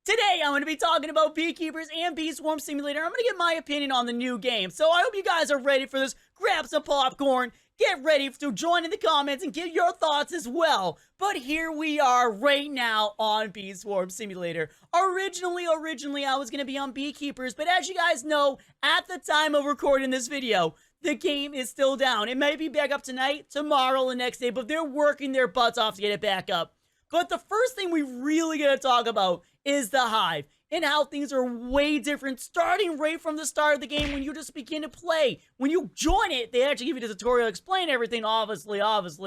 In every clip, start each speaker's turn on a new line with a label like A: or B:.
A: Today, I'm going to be talking about Beekeepers and Bee Swarm Simulator. I'm going to give my opinion on the new game. So I hope you guys are ready for this. Grab some popcorn, get ready to join in the comments and give your thoughts as well. But here we are right now on Bee Swarm Simulator. Originally, I was going to be on Beekeepers, but as you guys know, at the time of recording this video, the game is still down. It may be back up tonight, tomorrow, the next day, but they're working their butts off to get it back up. But the first thing we really got to talk about is the Hive and how things are way different starting right from the start of the game when you just begin to play. When you join it, they actually give you the tutorial, explain everything, obviously,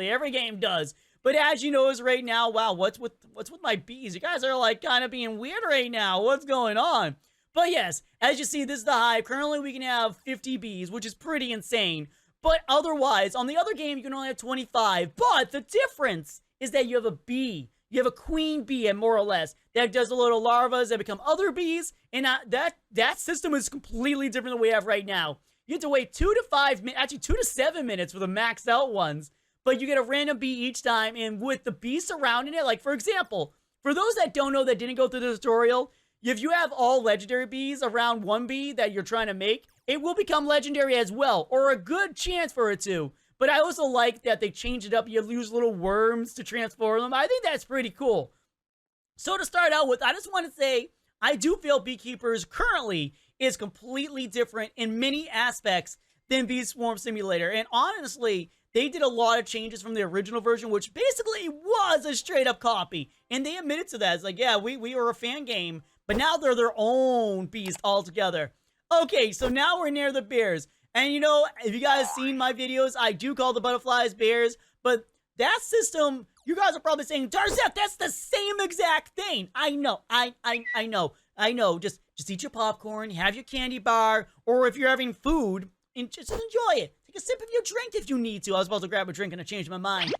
A: every game does. But as you notice right now, wow, what's with my bees? You guys are like kind of being weird right now. What's going on? But yes, as you see, this is the Hive. Currently, we can have 50 bees, which is pretty insane. But otherwise, on the other game, you can only have 25. But the difference is that you have a bee. You have a queen bee, more or less, that does a little larvas that become other bees, and that system is completely different than we have right now. You have to wait 2 to 5 minutes, actually 2 to 7 minutes for the maxed out ones, but you get a random bee each time, and with the bee surrounding it, like for example, for those that don't know that didn't go through the tutorial, if you have all legendary bees around one bee that you're trying to make, it will become legendary as well, or a good chance for it to. But I also like that they changed it up. You use little worms to transform them. I think that's pretty cool. So to start out with, I just want to say, I do feel Beekeepers currently is completely different in many aspects than Bee Swarm Simulator. And honestly, they did a lot of changes from the original version, which basically was a straight up copy. And they admitted to that. It's like, yeah, we were a fan game, but now they're their own beast altogether. Okay, so now we're near the bears. And you know, if you guys seen my videos, I do call the butterflies bears, but that system, you guys are probably saying, Darzeth, that's the same exact thing. I know, I know. Just eat your popcorn, have your candy bar, or if you're having food, and just enjoy it. Take a sip of your drink if you need to. I was about to grab a drink and I changed my mind.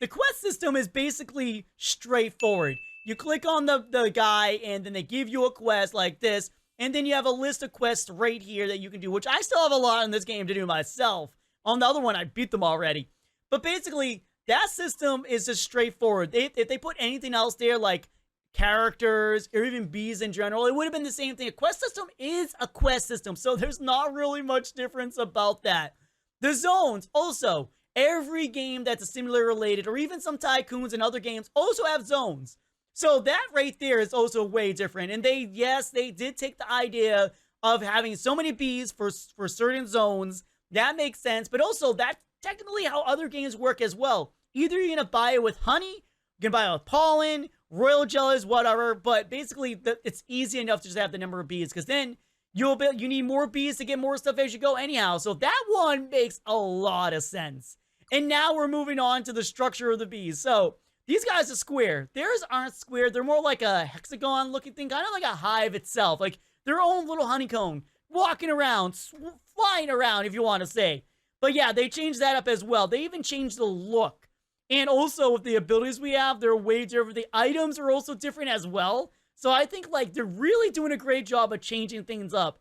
A: The quest system is basically straightforward. You click on the guy, and then they give you a quest like this. And then you have a list of quests right here that you can do, which I still have a lot in this game to do myself. On the other one, I beat them already. But basically, that system is just straightforward. If they put anything else there, like characters or even bees in general, it would have been the same thing. A quest system is a quest system, so there's not really much difference about that. The zones, also, every game that's a simulator related, or even some tycoons and other games, also have zones. So that right there is also way different. And they did take the idea of having so many bees for certain zones. That makes sense. But also, that's technically how other games work as well. Either you're going to buy it with honey, you can buy it with pollen, royal jellies, whatever. But basically, it's easy enough to just have the number of bees. Because then you need more bees to get more stuff as you go anyhow. So that one makes a lot of sense. And now we're moving on to the structure of the bees. So these guys are square. Theirs aren't square. They're more like a hexagon looking thing, kind of like a hive itself. Like their own little honeycomb, walking around, flying around, if you want to say. But yeah, they changed that up as well. They even changed the look. And also with the abilities we have, they're way different. The items are also different as well. So I think like they're really doing a great job of changing things up.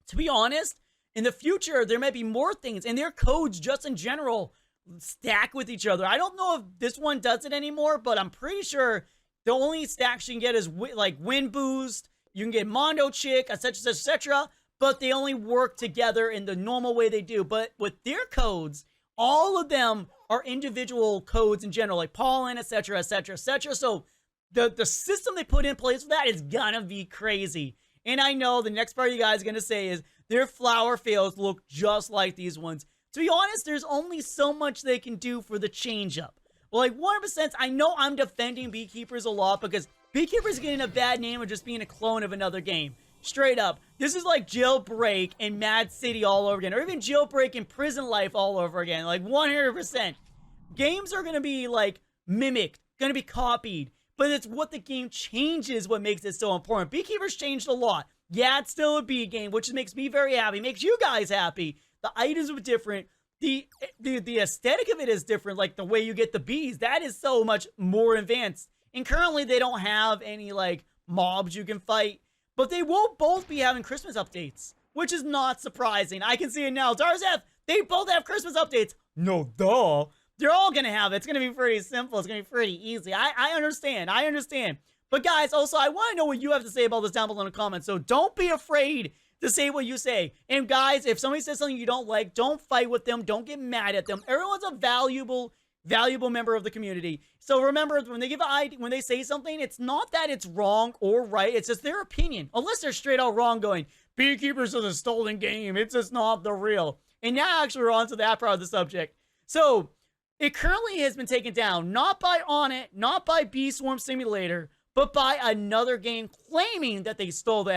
A: To be honest, in the future, there might be more things. And their codes just in general stack with each other. I don't know if this one does it anymore, but I'm pretty sure the only stacks you can get is like wind boost, you can get mondo chick, etc, etc, but they only work together in the normal way they do. But with their codes, all of them are individual codes in general, like pollen, etc, etc, etc. So the system they put in place for that is gonna be crazy. And I know the next part you guys are gonna say is their flower fails look just like these ones. To be honest, there's only so much they can do for the change up. Well, like 100%, I know I'm defending Beekeepers a lot because Beekeepers getting a bad name of just being a clone of another game. Straight up. This is like Jailbreak and Mad City all over again. Or even Jailbreak and Prison Life all over again. Like 100%. Games are going to be like mimicked. Going to be copied. But it's what the game changes what makes it so important. Beekeepers changed a lot. Yeah, it's still a bee game, which makes me very happy. Makes you guys happy. The items are different. The aesthetic of it is different. Like the way you get the bees, that is so much more advanced. And currently they don't have any like mobs you can fight. But they will both be having Christmas updates, which is not surprising. I can see it now. Darzeth, they both have Christmas updates. No, duh. They're all going to have it. It's going to be pretty simple. It's going to be pretty easy. I understand. But guys, also, I want to know what you have to say about this down below in the comments. So don't be afraid to say what you say. And guys, if somebody says something you don't like, don't fight with them. Don't get mad at them. Everyone's a valuable member of the community. So remember, when they say something, it's not that it's wrong or right. It's just their opinion. Unless they're straight out wrong, going, Beekeepers is a stolen game. It's just not the real. And now actually we're on to that part of the subject. So it currently has been taken down, not by Onett, not by Bee Swarm Simulator, but by another game claiming that they stole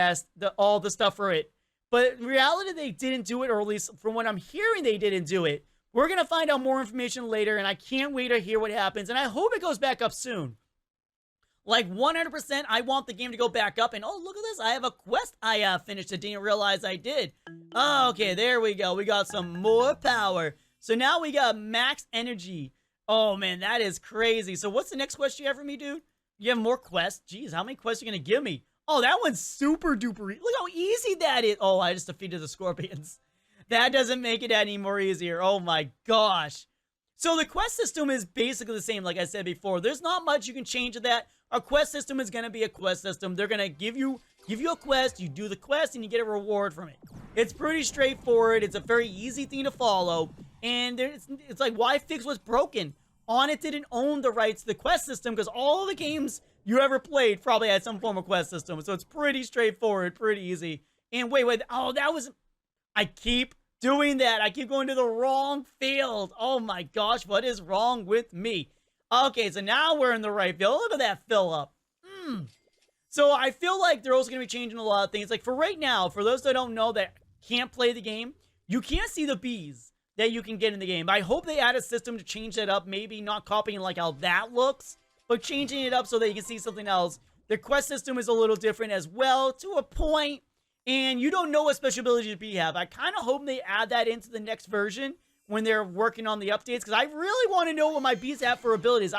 A: all the stuff for it. But in reality, they didn't do it, or at least from what I'm hearing, they didn't do it. We're going to find out more information later, and I can't wait to hear what happens, and I hope it goes back up soon. Like 100%, I want the game to go back up, and oh, look at this. I have a quest I finished. I didn't realize I did. Oh, okay, there we go. We got some more power. So now we got max energy. Oh, man, that is crazy. So what's the next quest you have for me, dude? You have more quests? Jeez, how many quests are you going to give me? Oh, that one's super duper. Look how easy that is. Oh, I just defeated the scorpions. That doesn't make it any more easier. Oh my gosh. So the quest system is basically the same, like I said before. There's not much you can change to that. A quest system is going to be a quest system. They're going to give you a quest, you do the quest, and you get a reward from it. It's pretty straightforward. It's a very easy thing to follow. And it's like, why fix what's broken? Onett didn't own the rights to the quest system because all the games you ever played probably had some form of quest system. So it's pretty straightforward, pretty easy. And wait, oh, that was... I keep doing that. I keep going to the wrong field. Oh my gosh, what is wrong with me? Okay, so now we're in the right field. Look at that fill up. So I feel like they're also going to be changing a lot of things. Like for right now, for those that don't know that can't play the game, you can't see the bees that you can get in the game. I hope they add a system to change that up. Maybe not copying like how that looks, but changing it up so that you can see something else. The quest system is a little different as well, to a point. And you don't know what special abilities the bee have. I kind of hope they add that into the next version when they're working on the updates, because I really want to know what my bees have for abilities.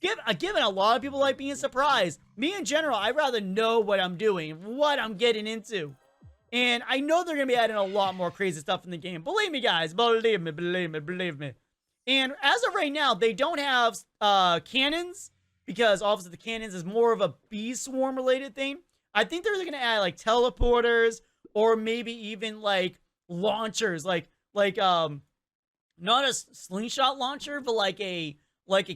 A: Given a lot of people like being surprised. Me in general, I'd rather know what I'm doing, what I'm getting into. And I know they're going to be adding a lot more crazy stuff in the game. Believe me, guys. Believe me, believe me, believe me. And as of right now, they don't have cannons, because obviously the cannons is more of a bee swarm related thing. I think they're going to add like teleporters, or maybe even like launchers, like not a slingshot launcher, but like a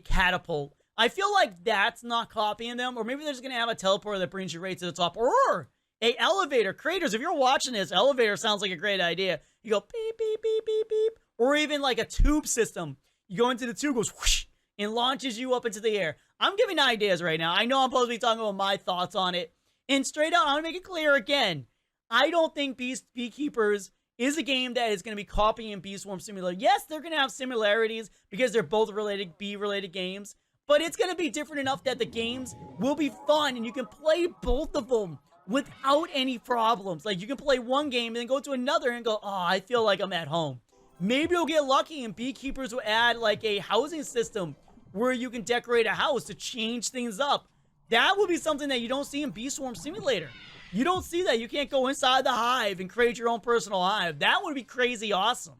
A: catapult. I feel like that's not copying them, or maybe they're just going to have a teleporter that brings you right to the top, or a elevator. Creators, if you're watching this, elevator sounds like a great idea. You go beep, beep, beep, beep, beep, or even like a tube system. You go into the tube, goes whoosh, and launches you up into the air. I'm giving ideas right now. I know I'm supposed to be talking about my thoughts on it. And straight out, I'm going to make it clear again. I don't think Beekeepers is a game that is going to be copying Bee Swarm Simulator. Yes, they're going to have similarities because they're both bee-related games. But it's going to be different enough that the games will be fun and you can play both of them without any problems. Like, you can play one game and then go to another and go, oh, I feel like I'm at home. Maybe you'll get lucky and Beekeepers will add like a housing system where you can decorate a house to change things up. That would be something that you don't see in Bee Swarm Simulator. You don't see that. You can't go inside the hive and create your own personal hive. That would be crazy awesome.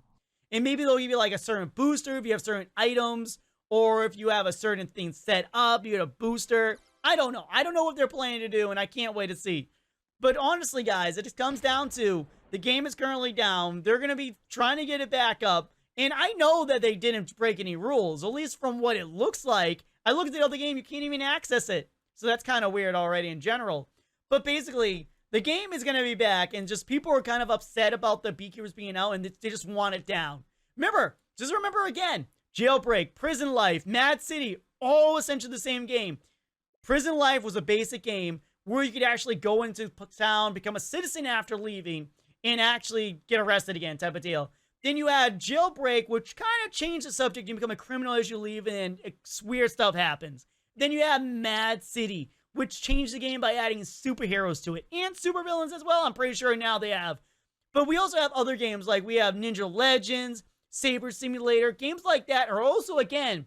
A: And maybe they'll give you like a certain booster if you have certain items, or if you have a certain thing set up, you get a booster. I don't know. I don't know what they're planning to do, and I can't wait to see. But honestly, guys, it just comes down to the game is currently down. They're going to be trying to get it back up. And I know that they didn't break any rules, at least from what it looks like. I looked at the other game, you can't even access it. So that's kind of weird already in general. But basically, the game is going to be back, and just people are kind of upset about the Beekeepers being out, and they just want it down. Just remember again, Jailbreak, Prison Life, Mad City, all essentially the same game. Prison Life was a basic game where you could actually go into town, become a citizen after leaving, and actually get arrested again type of deal. Then you had Jailbreak, which kind of changed the subject. You become a criminal as you leave, and weird stuff happens. Then you have Mad City, which changed the game by adding superheroes to it. And supervillains as well, I'm pretty sure now they have. But we also have other games, like we have Ninja Legends, Saber Simulator. Games like that are also, again,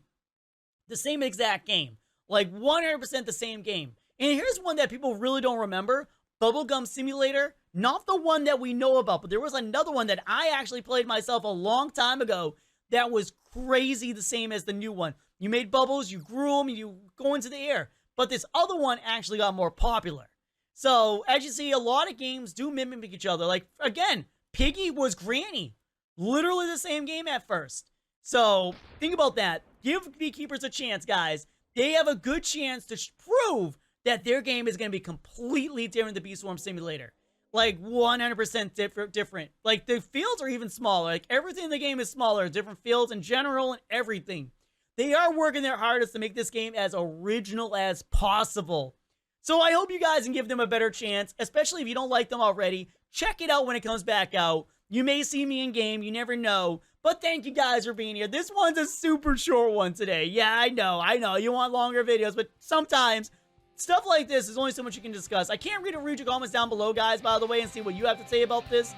A: the same exact game. Like 100% the same game. And here's one that people really don't remember. Bubblegum Simulator. Not the one that we know about, but there was another one that I actually played myself a long time ago that was crazy the same as the new one. You made bubbles, you grew them, you go into the air. but this other one actually got more popular. So, as you see, a lot of games do mimic each other. Like, again, Piggy was Granny. Literally the same game at first. So, think about that. Give Beekeepers a chance, guys. They have a good chance to prove that their game is going to be completely different than Bee Swarm Simulator. Like, 100% different. Like, the fields are even smaller. Like, everything in the game is smaller. Different fields in general and everything. They are working their hardest to make this game as original as possible. So I hope you guys can give them a better chance, especially if you don't like them already. Check it out when it comes back out. You may see me in game, you never know. But thank you guys for being here. This one's a super short one today. Yeah, I know. You want longer videos, but sometimes stuff like this is only so much you can discuss. I can't read your comments down below, guys, by the way, and see what you have to say about this.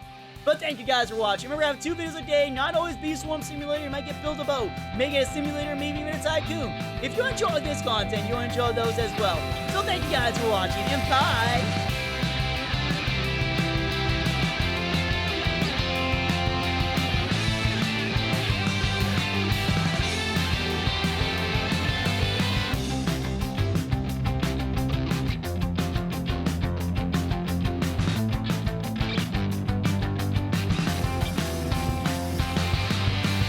A: But thank you guys for watching. Remember, I have 2 videos a day. Not always Bee Swarm Simulator. You might get build a boat. Make it a simulator, maybe even a tycoon. If you enjoyed this content, you'll enjoy those as well. So thank you guys for watching, and bye!